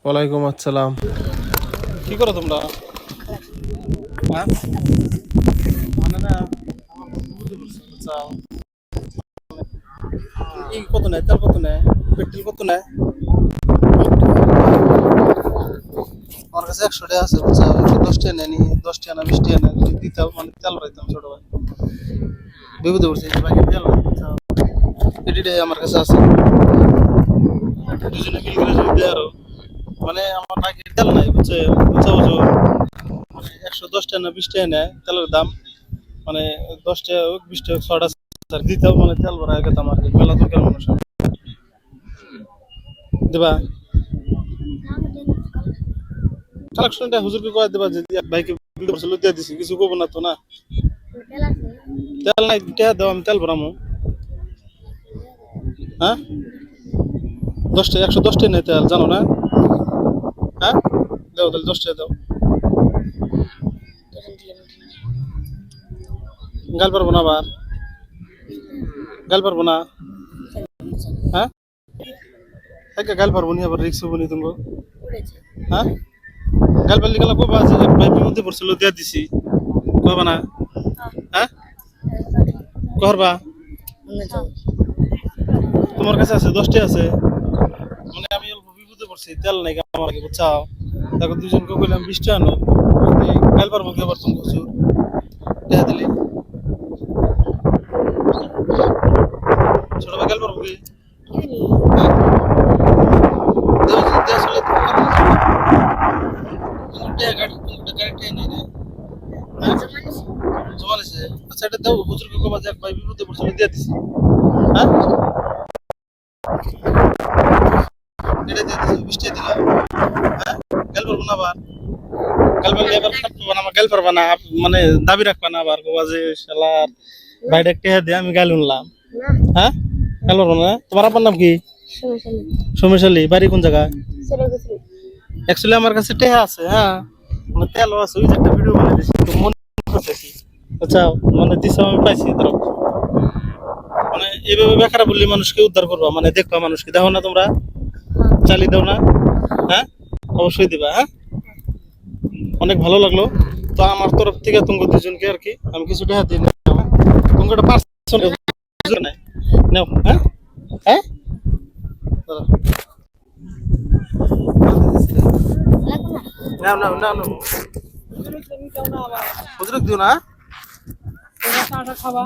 ওয়ালাইকুম আসসালাম। কি করো তোমরা? হ্যাঁ? মানে না আমার বুঝতে পারছি, চাও এই কত নেয়, তেল কত নেয়, পেট্রোল কত নেয়? আমার কাছে 100 টাকা আছে, বুঝছো? 110 টাকা নেয়নি, 10 টাকা না 20 টাকা নেয়, যদি দিতাম মানে তেল পাইতাম ছোট ভাই। বিপদে পড়ছি, বাকি তেল নাই, বুঝছো? এটিটাই আমার কাছে আছে, দুজনে মিল করে যদি দেয় আরো, মানে আমার বাকি তেল নাই, বুঝছো? বুঝছো বুঝো, মানে 110 টাকা না 20 টাকা নেয় তেলের দাম, মানে 10 টাকা হোক 20 টাকা হোক, 6টা স্যার দিতাম মানে তেল ভরা গেতাম আর কি, মেলা দরকার মানুষ দিবা। কালেকশনটা হুজুরকে কয়ে দেবা যে এক ভাইকে বিল করছিল দিয়ে দিছি, কিছু কব না তো না। তেল নাই, টেহা দাও, আমি তেল ভরামু। হ্যাঁ, 10 টাকা, 110 টাকা নেই তেল, জানো না? হ্যাঁ, দাও তাহলে 10 টাকা দাও। গাল পারবো না আবার, গাল পারবো না। হ্যাঁ, একা গাল পারবো নি, আবার রিক্স হবো নি তুমি। হ্যাঁ, গাল পারলি গেলা কবা যে এক ভাই বিপদে পড়ছিল দিয়ে দিছি, কবা না? হ্যাঁ, করবা। তোমার কাছে আছে, 10 টাকা আছে, মানে আমি অল্প বিপদে পড়ছি, তেল নাই আমার আগে, বুঝছাও? তারপর দুজনকে কইলাম 20 টাকা আনো, গাল পারবো কি আবার তুমি হুজুর দেখা দিলি, ছোট ভাই গাল পারবো কি? হ্যাঁ? দেও যদি আসলে গাড়ি নেই রে। হ্যাঁ, জমা নিছে। আচ্ছা এটা দাও, হুজুরকে কবা যে এক ভাই বিপদে পড়ছিল দিয়ে দিছি। হ্যাঁ, এটা দিয়ে দিছি, 20 টাকা দিলাম। হ্যাঁ, গাল পারবো না আবার, গাল পারলে আবার খাট পাবা না, আমার গাল পারবা না, মানে দাবি রাখবা না আবার, কবা যে শালার ভাইটা টেহা দিয়ে আমি গাল উনলাম। হ্যাঁ, গাল পারবো না। তোমার আপনার নাম কি? সোমেশালী, বাড়ি কোন জায়গায়? অ্যাকচুয়ালি আমার কাছে টেহা আছে, হ্যাঁ, মানে তেলও আছে, ওই যে একটা ভিডিও বানিয়ে দিছি, তো মনে করতেছি। আচ্ছা, মানে দিছে আমি পাইছি, ধরো মানে এইভাবে বেকারা বললে মানুষকে উদ্ধার করবা, মানে দেখবা মানুষকে, দেখো না তোমরা, চালিয়ে দাও না? হ্যাঁ, অবশ্যই দিবা। হ্যাঁ, অনেক ভালো লাগলো। তো আমার তরফ থেকে তোমাকে দুজনকে আর কি আমি কিছু টাকা দিয়ে নিলাম। তোমাকে একটা পার্সেন্ট নাই, নাও। হ্যাঁ, হ্যাঁ, দাঁড়াও। নাও নাও নাও নাও, হুজুরকে দিও না। খাবা